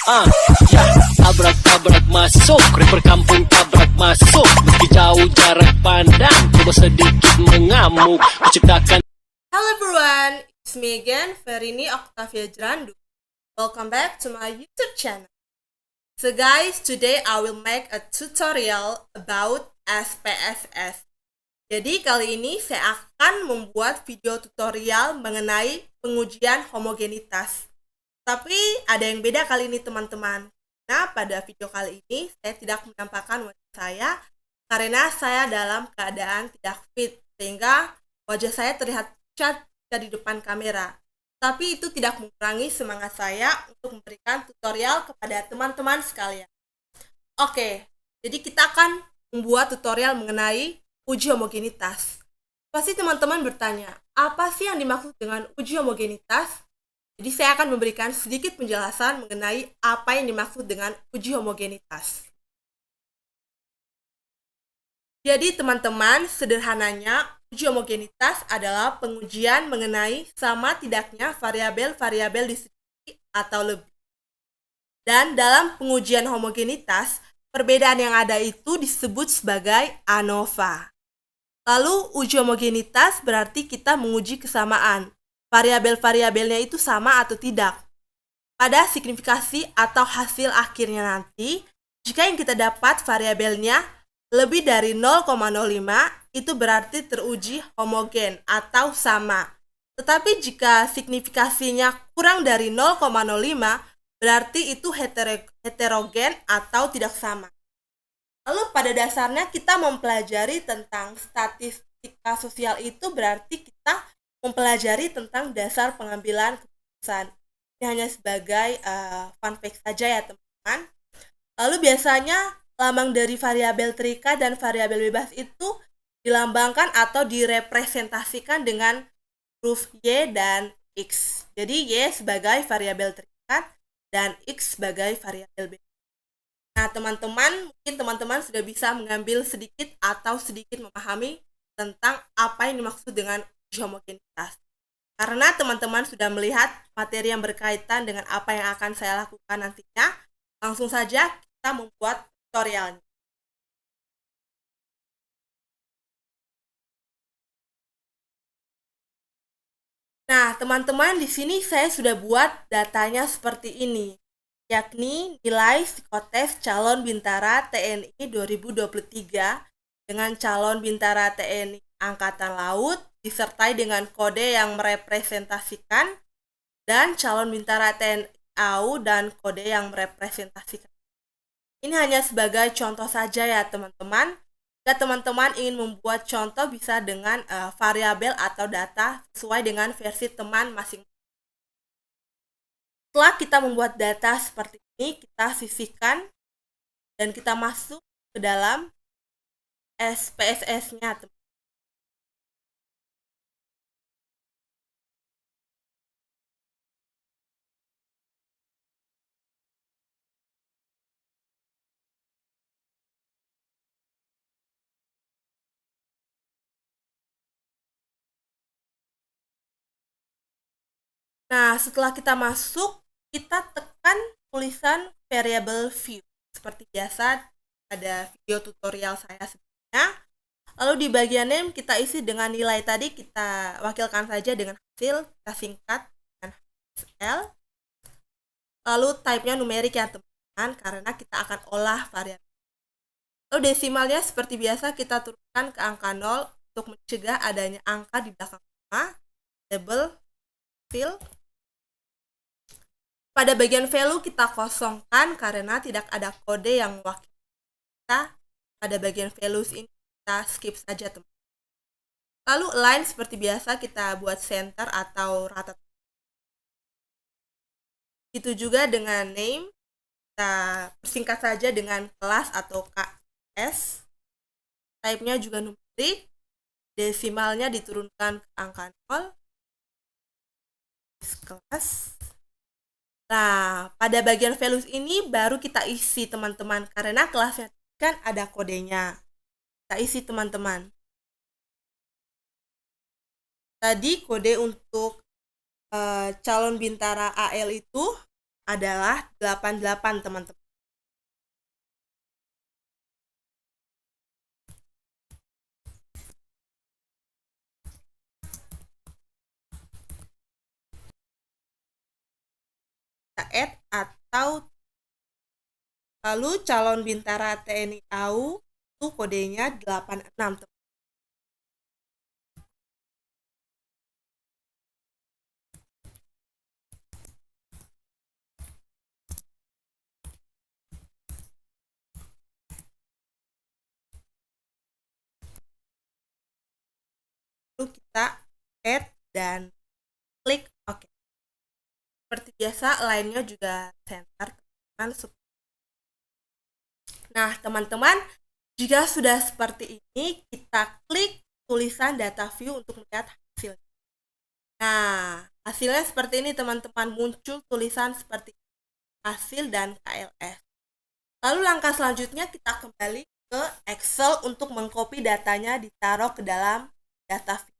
Ya, tabrak-tabrak masuk, rapper kampung tabrak masuk. Meski jauh jarak pandang, coba sedikit mengamuk. Kuciptakan. Hello everyone, it's me again, Ferini Octavia Jerandu. Welcome back to my YouTube channel. So guys, today I will make a tutorial about SPSS. Jadi kali ini saya akan membuat video tutorial mengenai pengujian homogenitas. Tapi ada yang beda kali ini teman-teman. Nah, pada video kali ini saya tidak menampakkan wajah saya karena saya dalam keadaan tidak fit, sehingga wajah saya terlihat pucat di depan kamera. Tapi itu tidak mengurangi semangat saya untuk memberikan tutorial kepada teman-teman sekalian. Oke, jadi kita akan membuat tutorial mengenai uji homogenitas. Pasti teman-teman bertanya, apa sih yang dimaksud dengan uji homogenitas? Jadi saya akan memberikan sedikit penjelasan mengenai apa yang dimaksud dengan uji homogenitas. Jadi teman-teman, sederhananya uji homogenitas adalah pengujian mengenai sama tidaknya variabel-variabel di segi atau lebih. Dan dalam pengujian homogenitas, perbedaan yang ada itu disebut sebagai ANOVA. Lalu uji homogenitas berarti kita menguji kesamaan. Variabel-variabelnya itu sama atau tidak. Pada signifikasi atau hasil akhirnya nanti, jika yang kita dapat variabelnya lebih dari 0,05, itu berarti teruji homogen atau sama. Tetapi jika signifikasinya kurang dari 0,05, berarti itu heterogen atau tidak sama. Lalu pada dasarnya kita mempelajari tentang statistika sosial itu berarti kita mempelajari tentang dasar pengambilan keputusan. Ini hanya sebagai fun fact saja ya teman-teman. Lalu biasanya lambang dari variabel terikat dan variabel bebas itu dilambangkan atau direpresentasikan dengan huruf Y dan X. Jadi Y sebagai variabel terikat dan X sebagai variabel bebas. Nah teman-teman, mungkin teman-teman sudah bisa mengambil sedikit atau sedikit memahami tentang apa yang dimaksud dengan uji homogenitas. Karena teman-teman sudah melihat materi yang berkaitan dengan apa yang akan saya lakukan nantinya, langsung saja kita membuat tutorialnya. Nah, teman-teman, di sini saya sudah buat datanya seperti ini, yakni nilai psikotes calon Bintara TNI 2023 dengan calon Bintara TNI Angkatan Laut disertai dengan kode yang merepresentasikan dan calon Bintara TNI AU dan kode yang merepresentasikan. Ini hanya sebagai contoh saja ya teman-teman. Jika teman-teman ingin membuat contoh bisa dengan variabel atau data sesuai dengan versi teman masing-masing. Setelah kita membuat data seperti ini, kita sisihkan dan kita masuk ke dalam SPSS-nya. Nah, setelah kita masuk, kita tekan tulisan variable view. Seperti biasa pada video tutorial saya sebelumnya. Lalu di bagian name kita isi dengan nilai tadi, kita wakilkan saja dengan hasil, kita singkat dengan hasil. Lalu type-nya numerik ya teman-teman, karena kita akan olah variabel. Lalu desimalnya seperti biasa kita turunkan ke angka 0 untuk mencegah adanya angka di belakang nama, label, hasil. Pada bagian value kita kosongkan karena tidak ada kode yang mewakili kita. Pada bagian values ini kita skip saja teman. Lalu align seperti biasa kita buat center atau rata. Itu juga dengan name, kita persingkat saja dengan kelas atau KS. Type-nya juga numerik, desimalnya diturunkan ke angka 0. Kelas. Nah, pada bagian values ini baru kita isi teman-teman, karena kelasnya kan ada kodenya. Kita isi teman-teman. Tadi kode untuk calon Bintara AL itu adalah 88, teman-teman. Kita add atau lalu calon bintara TNI AU itu kodenya 86, teman. Lalu kita add dan klik OK. Seperti biasa, lainnya juga center, teman-teman. Nah, teman-teman, jika sudah seperti ini, kita klik tulisan data view untuk melihat hasilnya. Nah, hasilnya seperti ini, teman-teman. Muncul tulisan seperti hasil dan KLS. Lalu langkah selanjutnya kita kembali ke Excel untuk mengcopy datanya ditaruh ke dalam data view.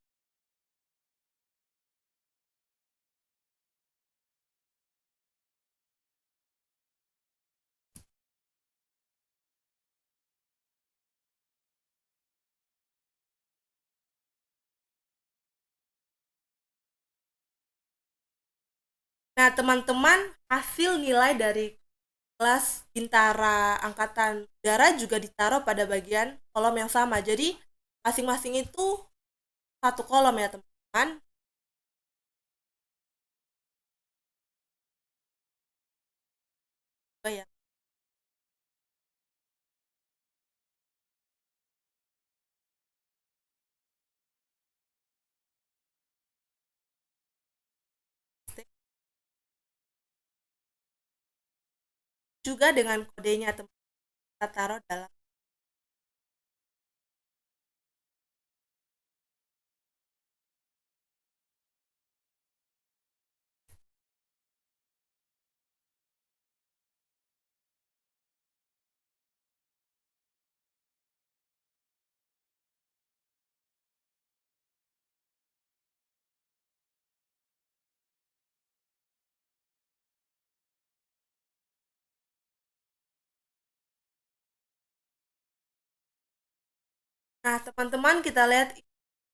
Nah, teman-teman, hasil nilai dari kelas Bintara Angkatan Udara juga ditaruh pada bagian kolom yang sama. Jadi, masing-masing itu satu kolom ya, teman-teman. Oh ya. Juga dengan kodenya, teman-teman, kita taruh dalam. Nah, teman-teman, kita lihat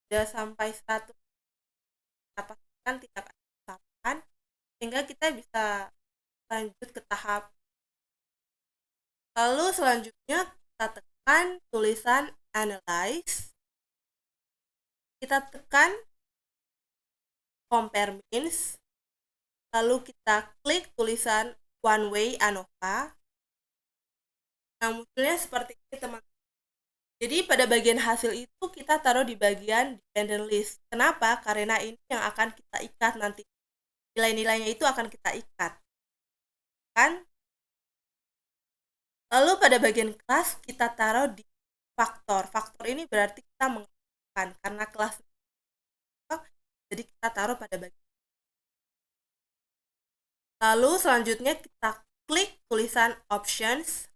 sudah sampai 100. Kita pastikan tidak ada kesalahan, sehingga kita bisa lanjut ke tahap. Lalu selanjutnya kita tekan tulisan Analyze. Kita tekan Compare Means. Lalu kita klik tulisan One Way ANOVA. Nah, munculnya seperti ini, teman-teman. Jadi pada bagian hasil itu kita taruh di bagian dependent list. Kenapa? Karena ini yang akan kita ikat nanti. Nilai-nilainya itu akan kita ikat. Kan? Lalu pada bagian kelas kita taruh di faktor. Faktor ini berarti kita mengatakan karena kelas jadi kita taruh pada bagian. Lalu selanjutnya kita klik tulisan options.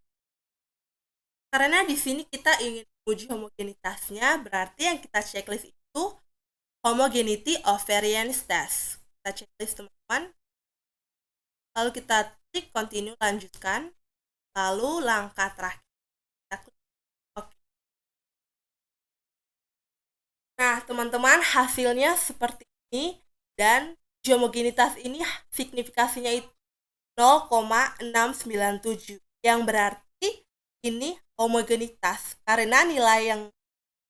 Karena di sini kita ingin uji homogenitasnya, berarti yang kita checklist itu homogeneity of variance test. Kita checklist, teman-teman. Lalu kita klik continue, lanjutkan. Lalu langkah terakhir kita klik OK. Nah, teman-teman, hasilnya seperti ini, dan uji homogenitas ini signifikasinya itu 0,697, yang berarti ini homogenitas karena nilai yang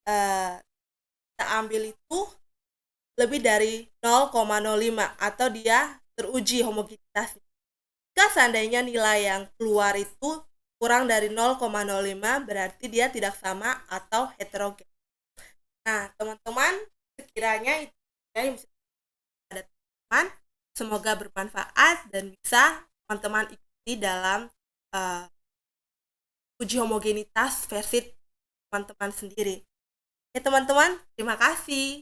kita ambil itu lebih dari 0,05 atau dia teruji homogenitasnya. Jika seandainya nilai yang keluar itu kurang dari 0,05 berarti dia tidak sama atau heterogen. Nah, teman-teman, sekiranya itu yang bisa ada teman, semoga bermanfaat dan bisa teman-teman ikuti dalam uji homogenitas versi teman-teman sendiri. Ya, teman-teman, terima kasih.